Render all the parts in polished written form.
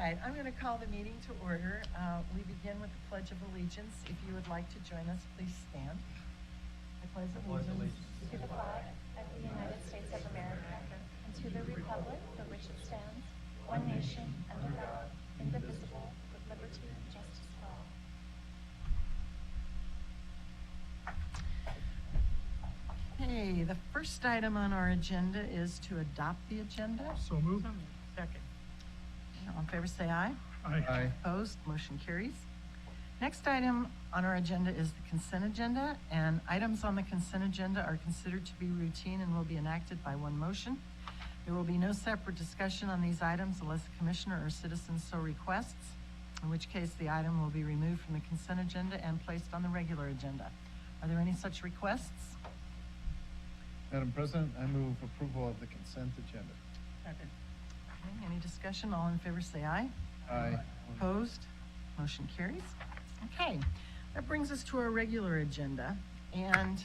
right, I'm going to call the meeting to order. We begin with the Pledge of Allegiance. If you would like to join us, please stand. I pledge allegiance To the flag of the United States of America and to the republic for which it stands, one nation, under God, indivisible, with liberty and justice for all. Okay, the first item on our agenda is to adopt the agenda. So moved. Second. All in favor, say aye. Aye. Opposed, motion carries. Next item on our agenda is the consent agenda, and items on the consent agenda are considered to be routine and will be enacted by one motion. There will be no separate discussion on these items unless the commissioner or citizen so requests, in which case the item will be removed from the consent agenda and placed on the regular agenda. Are there any such requests? Madam President, I move approval of the consent agenda. Second. Okay, any discussion? All in favor say aye. Aye. Opposed? Motion carries. Okay, that brings us to our regular agenda. And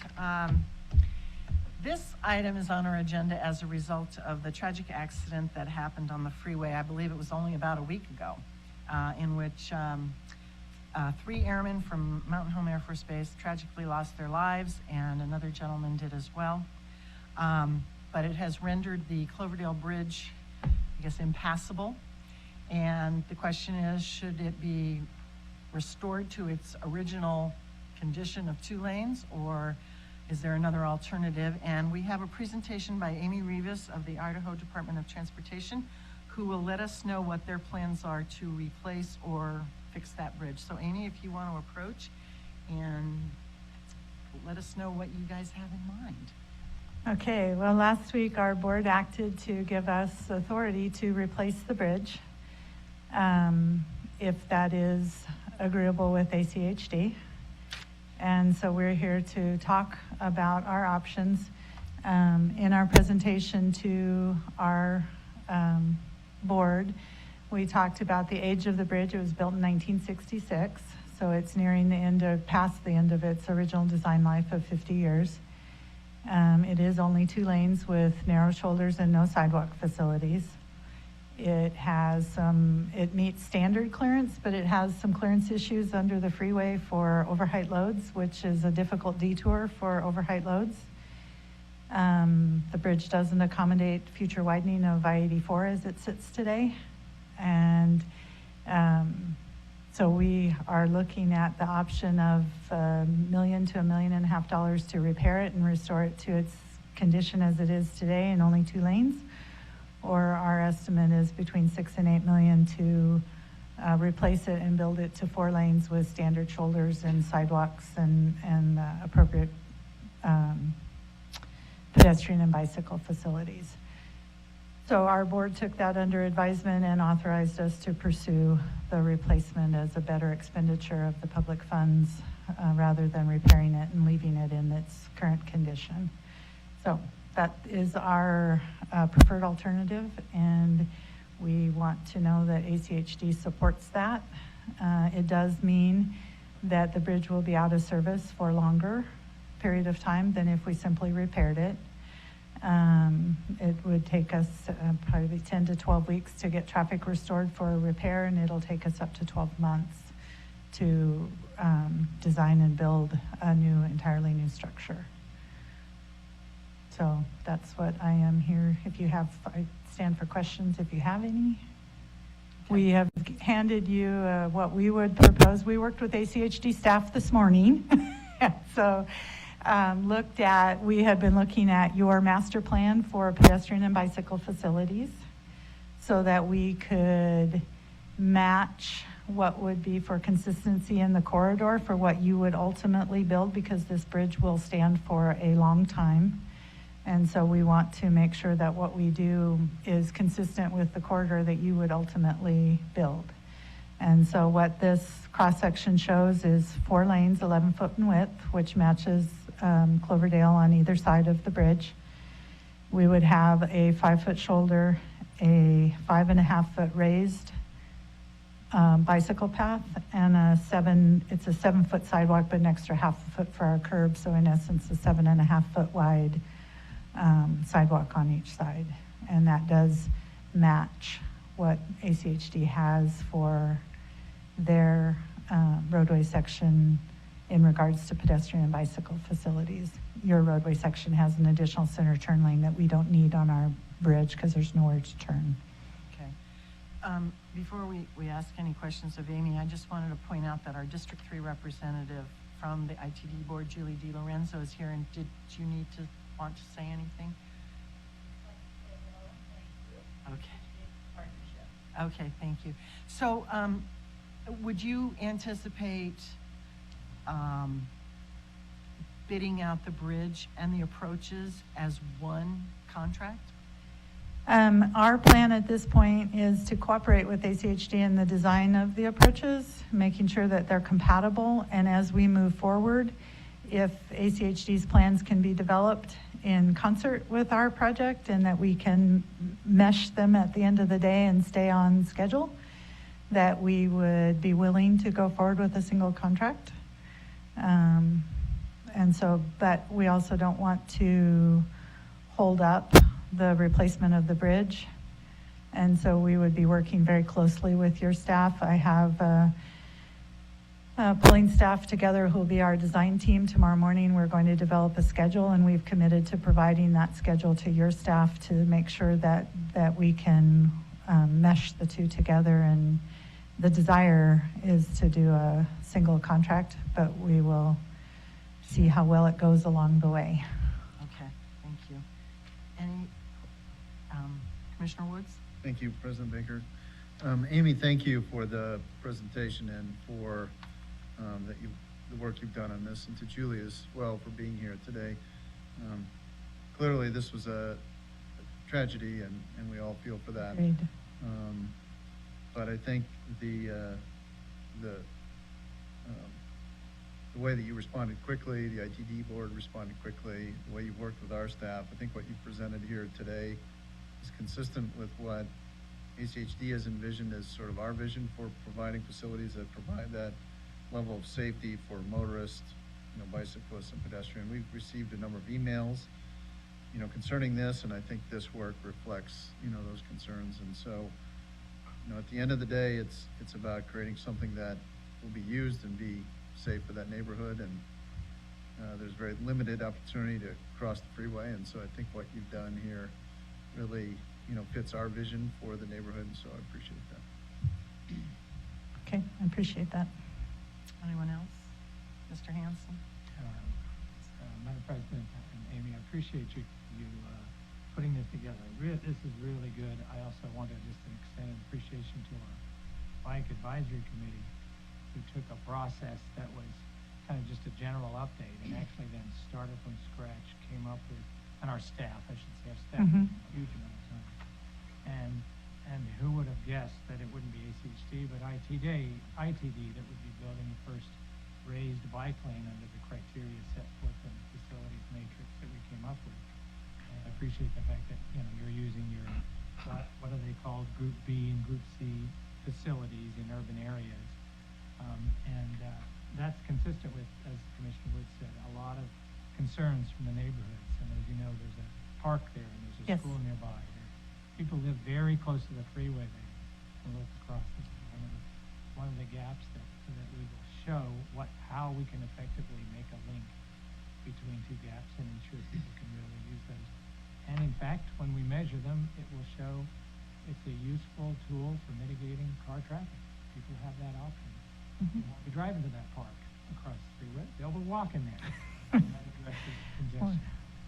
this item is on our agenda as a result of the tragic accident that happened on the freeway. I believe it was only about a week ago, in which 3 airmen from Mountain Home Air Force Base tragically lost their lives, and another gentleman did as well. But it has rendered the Cloverdale Bridge, I guess, impassable. And the question is, should it be restored to its original condition of 2 lanes, or is there another alternative? And we have a presentation by Amy Rivas of the Idaho Department of Transportation, who will let us know what their plans are to replace or fix that bridge. So Amy, if you want to approach and let us know what you guys have in mind. Okay, well, last week our board acted to give us authority to replace the bridge, if that is agreeable with ACHD. And so we're here to talk about our options. In our presentation to our board, we talked about the age of the bridge. It was built in 1966, so it's nearing the end of, past the end of its original design life of 50 years. It is only 2 lanes with narrow shoulders and no sidewalk facilities. It has it meets standard clearance, but it has some clearance issues under the freeway for overheight loads, which is a difficult detour for overheight loads. The bridge doesn't accommodate future widening of I-84 as it sits today. And so we are looking at the option of $1 million to $1.5 million to repair it and restore it to its condition as it is today in only 2 lanes. Or our estimate is between $6 and $8 million to replace it and build it to 4 lanes with standard shoulders and sidewalks and appropriate pedestrian and bicycle facilities. So our board took that under advisement and authorized us to pursue the replacement as a better expenditure of the public funds rather than repairing it and leaving it in its current condition. So that is our preferred alternative, and we want to know that ACHD supports that. It does mean that the bridge will be out of service for a longer period of time than if we simply repaired it. It would take us probably 10 to 12 weeks to get traffic restored for a repair, and it'll take us up to 12 months to design and build a entirely new structure. So that's what I am here. If you have, I stand for questions if you have any. We have handed you what we would propose. We worked with ACHD staff this morning. So we had been looking at your master plan for pedestrian and bicycle facilities so that we could match what would be for consistency in the corridor for what you would ultimately build, because this bridge will stand for a long time. And so we want to make sure that what we do is consistent with the corridor that you would ultimately build. And so what this cross-section shows is 4 lanes, 11 foot in width, which matches Cloverdale on either side of the bridge. We would have a 5-foot shoulder, a 5.5 foot raised bicycle path, and it's a 7-foot sidewalk, but an extra 1/2 foot for our curb. So in essence, a 7.5 foot wide sidewalk on each side. And that does match what ACHD has for their roadway section in regards to pedestrian and bicycle facilities. Your roadway section has an additional center turn lane that we don't need on our bridge because there's nowhere to turn. Okay. Before we ask any questions of Amy, I just wanted to point out that our District 3 representative from the ITD board, Julie DiLorenzo, is here, and did you want to say anything? Okay. Okay, thank you. So, would you anticipate bidding out the bridge and the approaches as one contract? Our plan at this point is to cooperate with ACHD in the design of the approaches, making sure that they're compatible. And as we move forward, if ACHD's plans can be developed in concert with our project and that we can mesh them at the end of the day and stay on schedule, that we would be willing to go forward with a single contract. And so, but we also don't want to hold up the replacement of the bridge. And so we would be working very closely with your staff. I have pulling staff together who will be our design team tomorrow morning. We're going to develop a schedule, and we've committed to providing that schedule to your staff to make sure that we can mesh the two together. And the desire is to do a single contract, but we will see how well it goes along the way. Okay, thank you. Any, Commissioner Woods? Thank you, President Baker. Amy, thank you for the presentation and for the work you've done on this, and to Julie as well for being here today. Clearly, this was a tragedy, and we all feel for that. Agreed. But I think the way that you responded quickly, the ITD board responded quickly, the way you worked with our staff, I think what you presented here today is consistent with what ACHD has envisioned as sort of our vision for providing facilities that provide that level of safety for motorists, bicyclists and pedestrian. We've received a number of emails, concerning this, and I think this work reflects, those concerns. And so, at the end of the day, it's about creating something that will be used and be safe for that neighborhood. And there's very limited opportunity to cross the freeway. And so I think what you've done here really, fits our vision for the neighborhood. And so I appreciate that. Okay, I appreciate that. Anyone else? Mr. Hanson? Madam President and Amy, I appreciate you putting this together. This is really good. I also want to just extend an appreciation to our Bike Advisory Committee, who took a process that was kind of just a general update and actually then started from scratch, came up with, and our staff, I should say, our staff, Mhm. a huge amount of time. And who would have guessed that it wouldn't be ACHD, but ITD that would be building the first raised bike lane under the criteria set forth in the facilities matrix that we came up with. And I appreciate the fact that, you're using your, what are they called, Group B and Group C facilities in urban areas. That's consistent with, as Commissioner Wood said, a lot of concerns from the neighborhoods. And as you know, there's a park there and there's a Yes. school nearby. People live very close to the freeway there and look across. This is one of the gaps that we will show how we can effectively make a link between two gaps and ensure people can really use those. And in fact, when we measure them, it will show it's a useful tool for mitigating car traffic. People have that option. They won't be driving to that park across the freeway. They'll be walking there. And that addresses congestion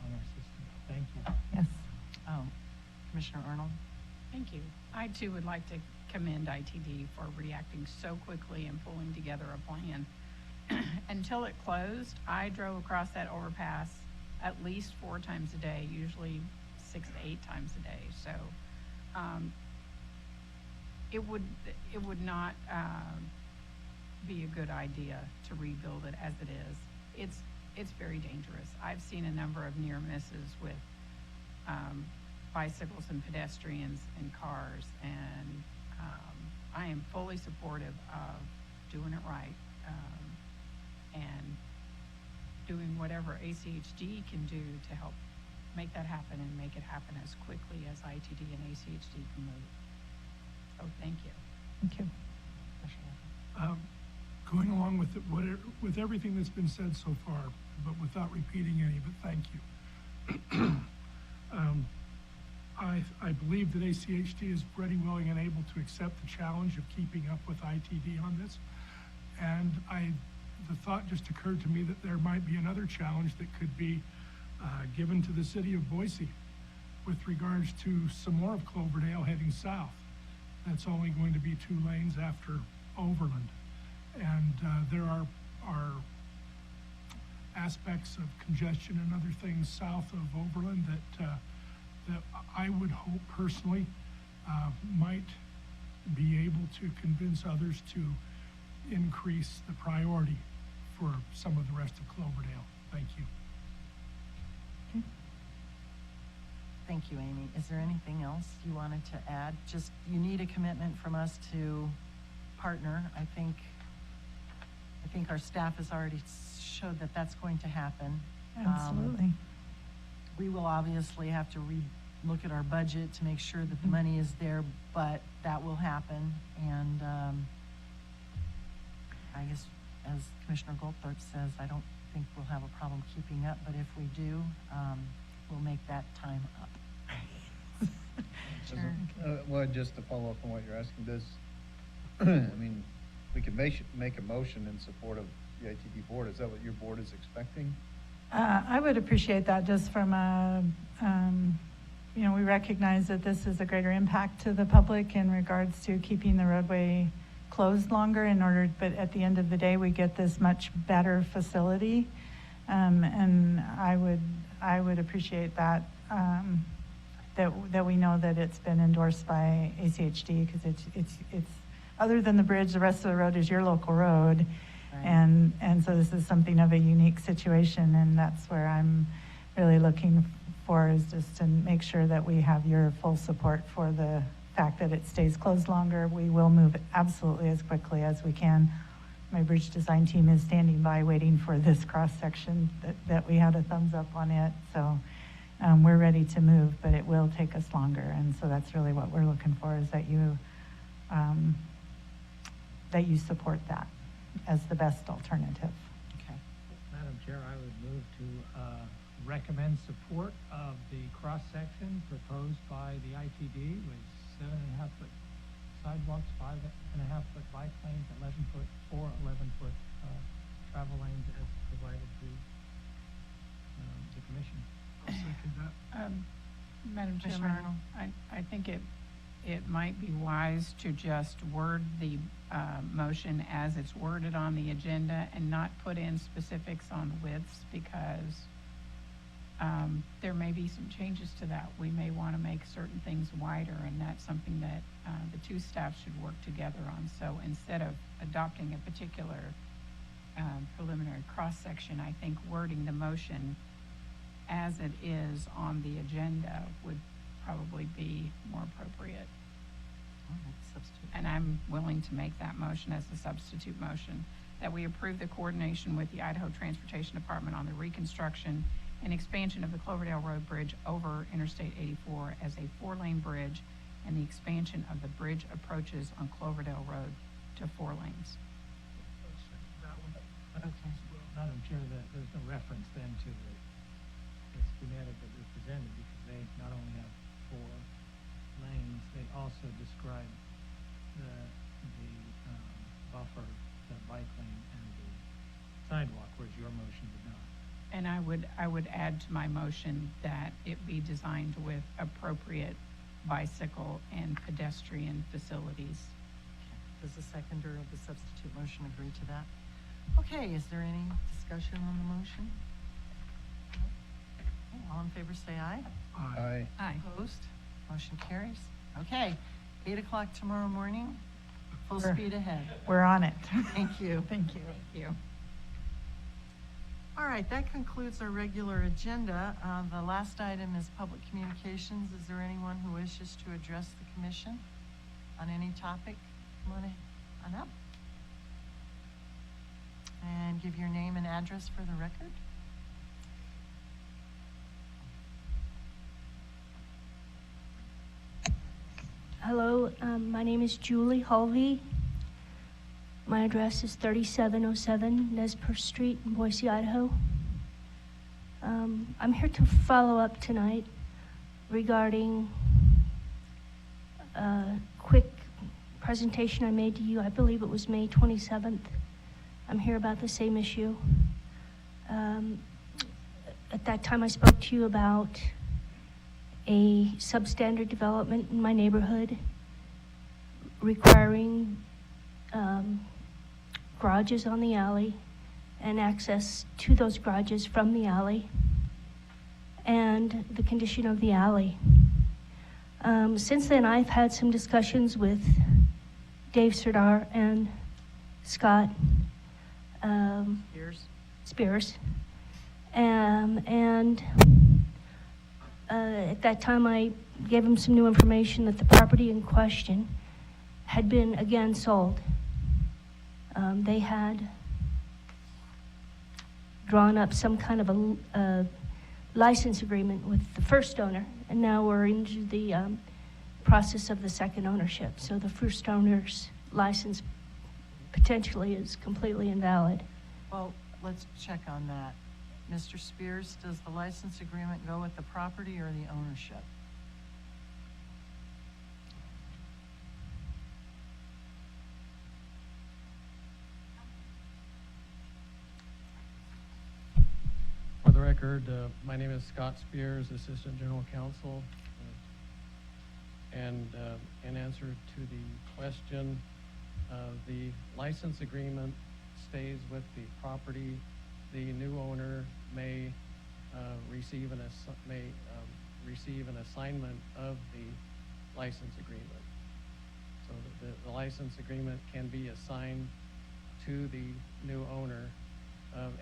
on our system. Thank you. Yes. Commissioner Arnold? Thank you. I too would like to commend ITD for reacting so quickly and pulling together a plan. Until it closed, I drove across that overpass at least 4 times a day, usually 6 to 8 times a day. So it would not be a good idea to rebuild it as it is. It's very dangerous. I've seen a number of near misses with bicycles and pedestrians and cars, and I am fully supportive of doing it right and doing whatever ACHD can do to help make that happen and make it happen as quickly as ITD and ACHD can move. So thank you. Thank you. Going along with with everything that's been said so far, but without repeating any of it, thank you. I believe that ACHD is ready, willing, and able to accept the challenge of keeping up with ITD on this. And the thought just occurred to me that there might be another challenge that could be given to the city of Boise with regards to some more of Cloverdale heading south. That's only going to be 2 lanes after Overland. And there are aspects of congestion and other things south of Overland that I would hope personally might be able to convince others to increase the priority for some of the rest of Cloverdale. Thank you. Thank you, Amy. Is there anything else you wanted to add? Just, you need a commitment from us to partner. I think our staff has already showed that that's going to happen. Absolutely. We will obviously have to look at our budget to make sure that the money is there, but that will happen. And I guess, as Commissioner Goldthorpe says, I don't think we'll have a problem keeping up, but if we do, we'll make that time up. Sure. Well, just to follow up on what you're asking, does, I mean, we can make a motion in support of the ITD board. Is that what your board is expecting? I would appreciate that, just from a, we recognize that this is a greater impact to the public in regards to keeping the roadway closed longer but at the end of the day, we get this much better facility. And I would appreciate that, that we know that it's been endorsed by ACHD, because it's, other than the bridge, the rest of the road is your local road. Right. And so this is something of a unique situation, and that's where I'm really looking for, is just to make sure that we have your full support for the fact that it stays closed longer. We will move absolutely as quickly as we can. My bridge design team is standing by waiting for this cross section that we had a thumbs up on it. So we're ready to move, but it will take us longer. And so that's really what we're looking for, is that you support that as the best alternative. Okay. Madam Chair, I would move to recommend support of the cross-section proposed by the ITD with 7.5-foot sidewalks, 5.5-foot bike lanes, 11-foot, 4 11-foot travel lanes as provided to the commission. I'll second that. Madam Commissioner Chairman, I think it might be wise to just word the motion as it's worded on the agenda and not put in specifics on widths, because there may be some changes to that. We may want to make certain things wider, and that's something that the 2 staffs should work together on. So instead of adopting a particular preliminary cross-section, I think wording the motion as it is on the agenda would probably be more appropriate. All right, substitute. And I'm willing to make that motion as a substitute motion, that we approve the coordination with the Idaho Transportation Department on the reconstruction and expansion of the Cloverdale Road Bridge over Interstate 84 as a 4-lane bridge, and the expansion of the bridge approaches on Cloverdale Road to 4 lanes. That one. Okay. Madam Chair, there's no reference then to the schematic that we presented, because they not only have 4 lanes, they also describe the buffer, the bike lane, and the sidewalk, whereas your motion did not. And I would add to my motion that it be designed with appropriate bicycle and pedestrian facilities. Does the seconder of the substitute motion agree to that? Okay, is there any discussion on the motion? Okay, all in favor say aye. Aye. Aye. Opposed? Motion carries. Okay, 8 o'clock tomorrow morning, full We're- speed ahead. We're on it. Thank you. Thank you. Thank you. All right, that concludes our regular agenda. The last item is public communications. Is there anyone who wishes to address the commission on any topic? Come on up. And give your name and address for the record. Hello, my name is Julie Hulvey. My address is 3707 Nez Perce Street in Boise, Idaho. I'm here to follow up tonight regarding a quick presentation I made to you. I believe it was May 27th. I'm here about the same issue. At that time, I spoke to you about a substandard development in my neighborhood requiring garages on the alley and access to those garages from the alley and the condition of the alley. Since then, I've had some discussions with Dave Serdar and Scott Spears. At that time, I gave him some new information that the property in question had been again sold. They had drawn up some kind of a license agreement with the first owner, and now we're into the process of the second ownership. So the first owner's license potentially is completely invalid. Well, let's check on that. Mr. Spears, does the license agreement go with the property or the ownership? For the record, my name is Scott Spears, Assistant General Counsel. And in answer to the question, the license agreement stays with the property. The new owner may receive an assignment of the license agreement. So the license agreement can be assigned to the new owner.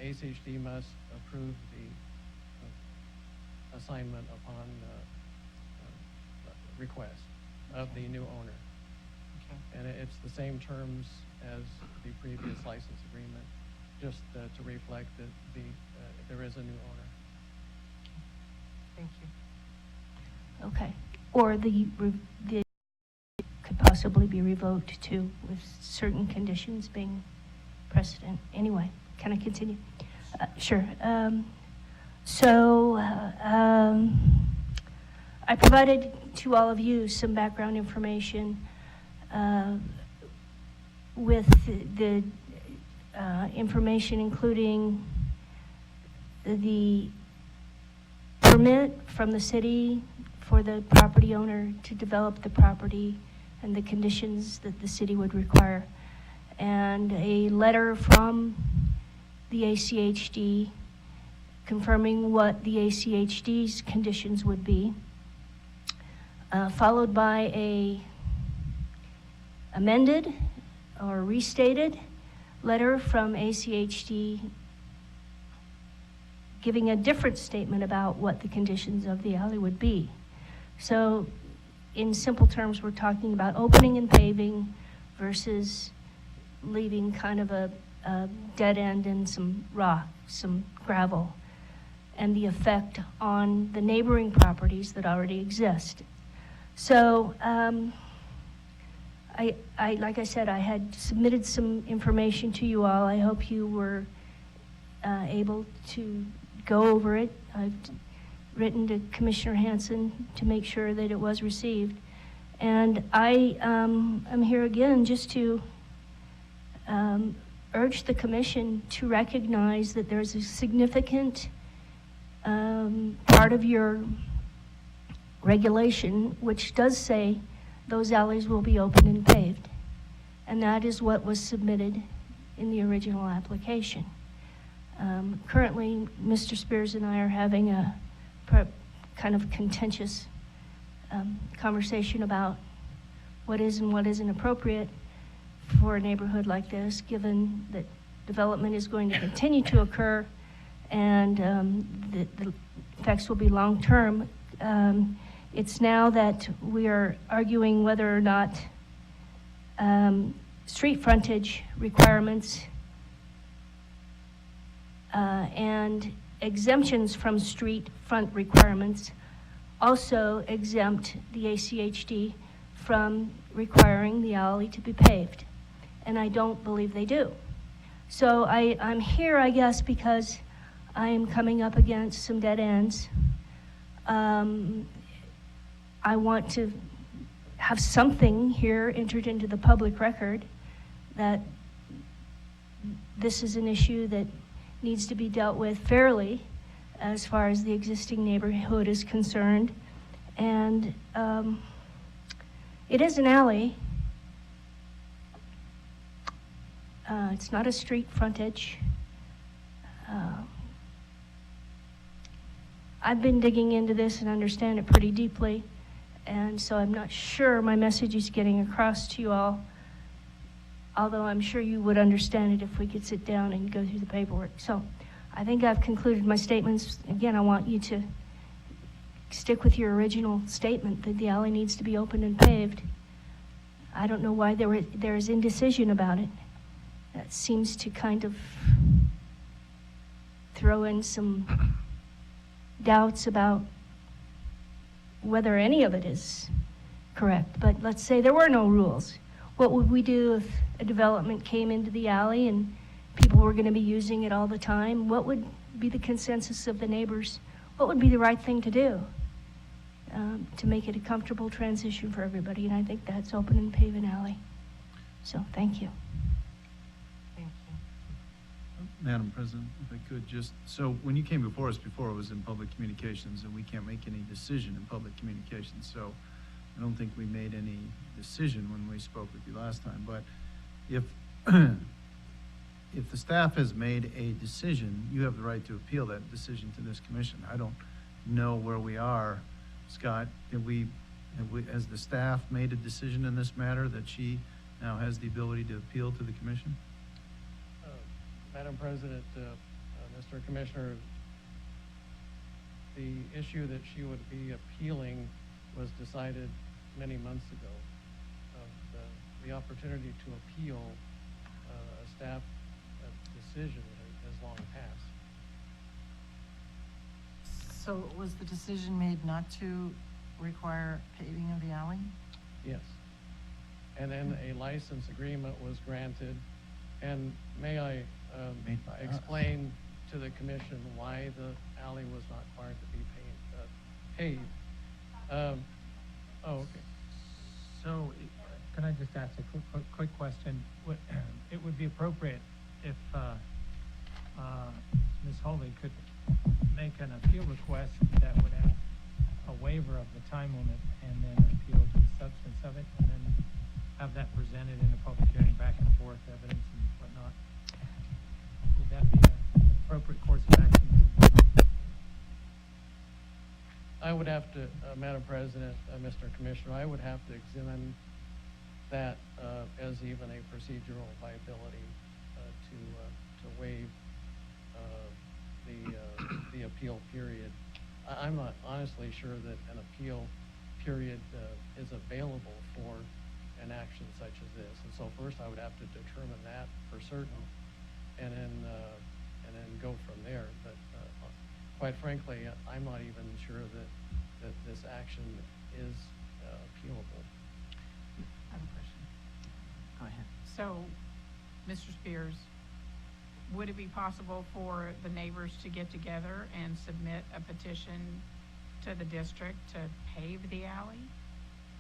ACHD must approve the assignment upon request of the new owner. Okay. And it's the same terms as the previous license agreement, just to reflect that there is a new owner. Thank you. Okay. Or the could possibly be revoked too, with certain conditions being precedent. Anyway, can I continue? Sure. I provided to all of you some background information with the information including the permit from the city for the property owner to develop the property and the conditions that the city would require, and a letter from the ACHD confirming what the ACHD's conditions would be, followed by a amended or restated letter from ACHD giving a different statement about what the conditions of the alley would be. So in simple terms, we're talking about opening and paving versus leaving kind of a dead end and some rock, some gravel, and the effect on the neighboring properties that already exist. So like I said, I had submitted some information to you all. I hope you were able to go over it. I've written to Commissioner Hanson to make sure that it was received. And I am here again just to urge the commission to recognize that there's a significant part of your regulation which does say those alleys will be open and paved. And that is what was submitted in the original application. Currently, Mr. Spears and I are having a kind of contentious conversation about what is and what isn't appropriate for a neighborhood like this, given that development is going to continue to occur and the effects will be long-term. It's now that we are arguing whether or not street frontage requirements and exemptions from street front requirements also exempt the ACHD from requiring the alley to be paved, and I don't believe they do. So I'm here, I guess, because I am coming up against some dead ends. I want to have something here entered into the public record that this is an issue that needs to be dealt with fairly as far as the existing neighborhood is concerned. And it is an alley. It's not a street frontage. I've been digging into this and understand it pretty deeply, and so I'm not sure my message is getting across to you all, although I'm sure you would understand it if we could sit down and go through the paperwork. So I think I've concluded my statements. Again, I want you to stick with your original statement that the alley needs to be opened and paved. I don't know why there is indecision about it. That seems to kind of throw in some doubts about whether any of it is correct. But let's say there were no rules. What would we do if a development came into the alley and people were going to be using it all the time? What would be the consensus of the neighbors? What would be the right thing to do to make it a comfortable transition for everybody? And I think that's open and pave an alley. So thank you. Thank you. Madam President, if I could just, so when you came before us before, it was in public communications, and we can't make any decision in public communications, so I don't think we made any decision when we spoke with you last time, but if, if the staff has made a decision, you have the right to appeal that decision to this commission. I don't know where we are. Scott, have we, has the staff made a decision in this matter that she now has the ability to appeal to the commission? Madam President, Mr. Commissioner, the issue that she would be appealing was decided many months ago. The opportunity to appeal a staff decision has long passed. So was the decision made not to require paving of the alley? Yes. And then a license agreement was granted. And may I Made by us. explain to the commission why the alley was not required to be paved? Oh, okay. So, can I just ask a quick question? It would be appropriate if Ms. Holly could make an appeal request that would have a waiver of the time limit and then appeal to the substance of it, and then have that presented in a public hearing, back and forth, evidence and whatnot. Would that be an appropriate course of action? I would have to, Madam President, Mr. Commissioner, I would have to examine that as even a procedural viability to waive the appeal period. I'm not honestly sure that an appeal period is available for an action such as this. And so first I would have to determine that for certain, and then go from there. But quite frankly, I'm not even sure that this action is appealable. I have a question. Go ahead. So, Mr. Spears, would it be possible for the neighbors to get together and submit a petition to the district to pave the alley,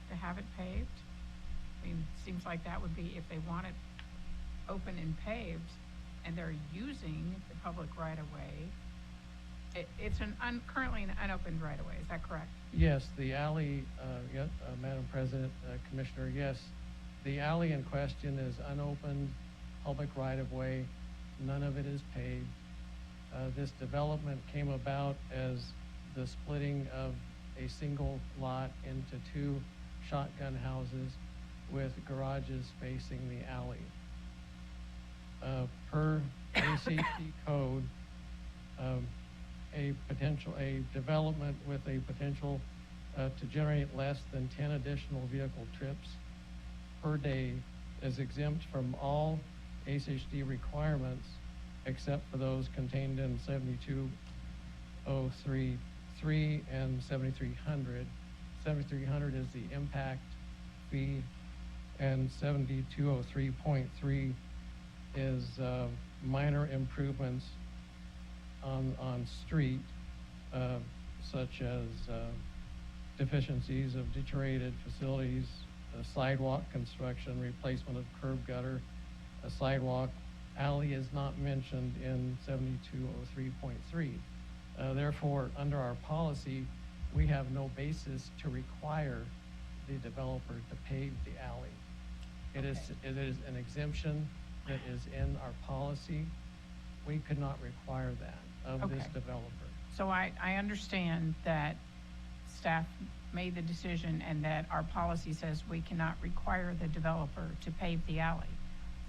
to have it paved? I mean, it seems like that would be, if they want it open and paved, and they're using the public right-of-way, it's currently an unopened right-of-way, is that correct? Yes, the alley, Madam President, Commissioner, yes, the alley in question is unopened, public right-of-way. None of it is paved. This development came about as the splitting of a single lot into two shotgun houses with garages facing the alley. Per ACT code, a development with a potential to generate less than 10 additional vehicle trips per day is exempt from all ACHD requirements except for those contained in 7203.3 and 7300. 7300 is the impact B, and 7203.3 is minor improvements on street, such as deficiencies of deteriorated facilities, sidewalk construction, replacement of curb gutter, a sidewalk. Alley is not mentioned in 7203.3. Therefore, under our policy, we have no basis to require the developer to pave the alley. It is an exemption that is in our policy. We could not require that of this Okay. developer. So I understand that staff made the decision and that our policy says we cannot require the developer to pave the alley.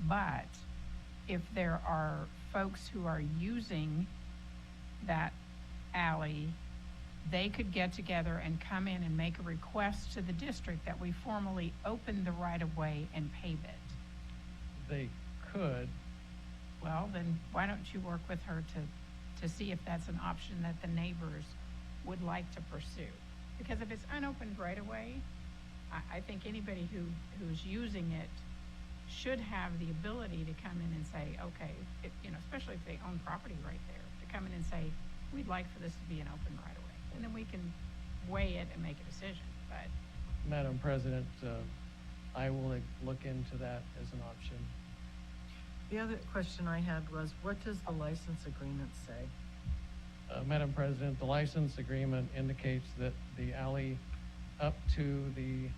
But if there are folks who are using that alley, they could get together and come in and make a request to the district that we formally open the right-of-way and pave it. They could, Well, then why don't you work with her to see if that's an option that the neighbors would like to pursue? Because if it's unopened right-of-way, I think anybody who's using it should have the ability to come in and say, okay, especially if they own property right there, to come in and say, we'd like for this to be an open right-of-way. And then we can weigh it and make a decision, but. Madam President, I will look into that as an option. The other question I had was, what does the license agreement say? Madam President, the license agreement indicates that the alley up to the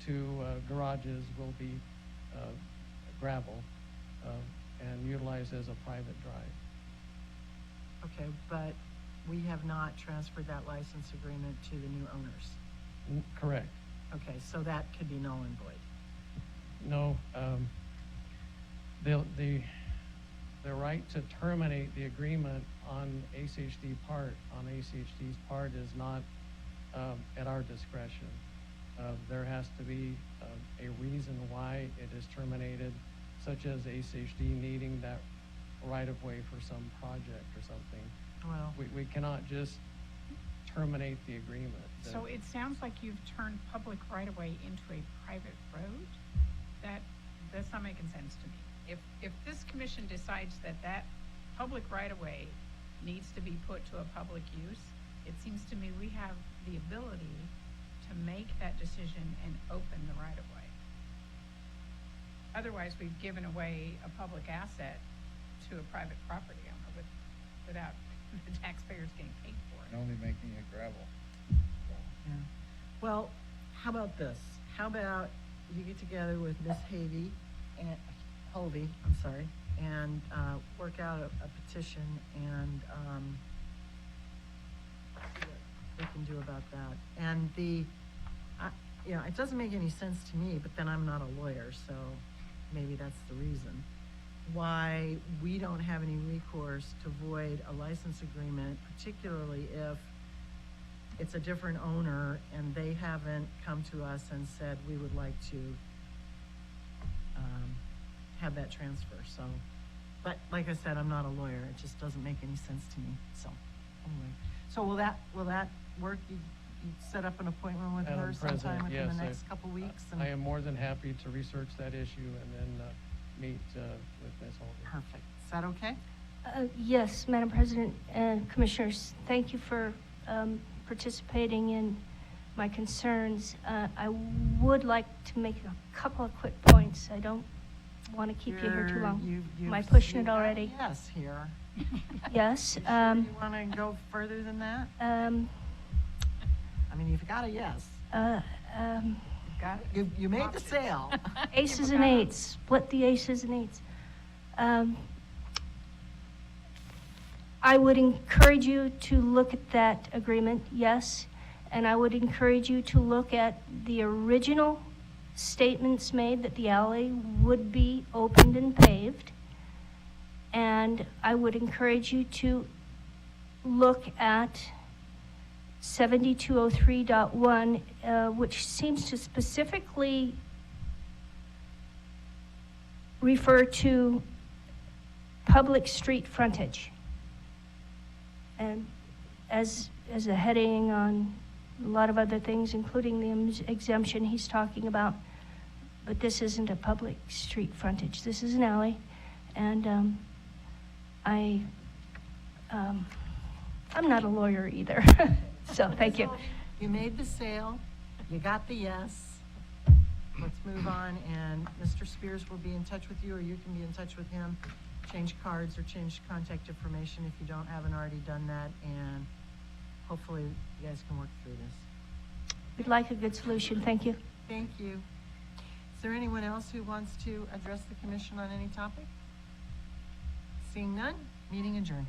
two garages will be gravel and utilized as a private drive. Okay, but we have not transferred that license agreement to the new owners. Correct. Okay, so that could be null and void. No, the right to terminate the agreement on ACHD's part is not at our discretion. There has to be a reason why it is terminated, such as ACHD needing that right-of-way for some project or something. Well, We cannot just terminate the agreement. So it sounds like you've turned public right-of-way into a private road? That's not making sense to me. If this commission decides that public right-of-way needs to be put to a public use, it seems to me we have the ability to make that decision and open the right-of-way. Otherwise, we've given away a public asset to a private property owner without the taxpayers getting paid for it. And only making it gravel. yeah. Well, how about this? How about you get together with Ms. Hovey and work out a petition and see what we can do about that. And it doesn't make any sense to me, but then I'm not a lawyer, so maybe that's the reason why we don't have any recourse to void a license agreement, particularly if it's a different owner and they haven't come to us and said, we would like to have that transfer. So, but like I said, I'm not a lawyer. It just doesn't make any sense to me. So anyway, so will that work? You set up an appointment with Madam her sometime President, within the yes, next couple weeks? I am more than happy to research that issue and then meet with Ms. Holder. Perfect. Is that okay? Yes, Madam President and Commissioners, thank you for participating in my concerns. I would like to make a couple of quick points. I don't want to keep you here too long. Am I pushing it already? Yes, here. Yes. You want to go further than that? I mean, you've got a yes. You made the sale. Aces and eights, split the aces and eights. I would encourage you to look at that agreement, yes, and I would encourage you to look at the original statements made that the alley would be opened and paved, and I would encourage you to look at 7203.1, which seems to specifically refer to public street frontage. And as a heading on a lot of other things, including the exemption he's talking about. But this isn't a public street frontage. This is an alley. And I'm not a lawyer either. So thank you. You made the sale, you got the yes. Let's move on, and Mr. Spears will be in touch with you, or you can be in touch with him. Change cards or change contact information if you haven't already done that, and hopefully you guys can work through this. We'd like a good solution. Thank you. Thank you. Is there anyone else who wants to address the commission on any topic? Seeing none, meeting adjourned.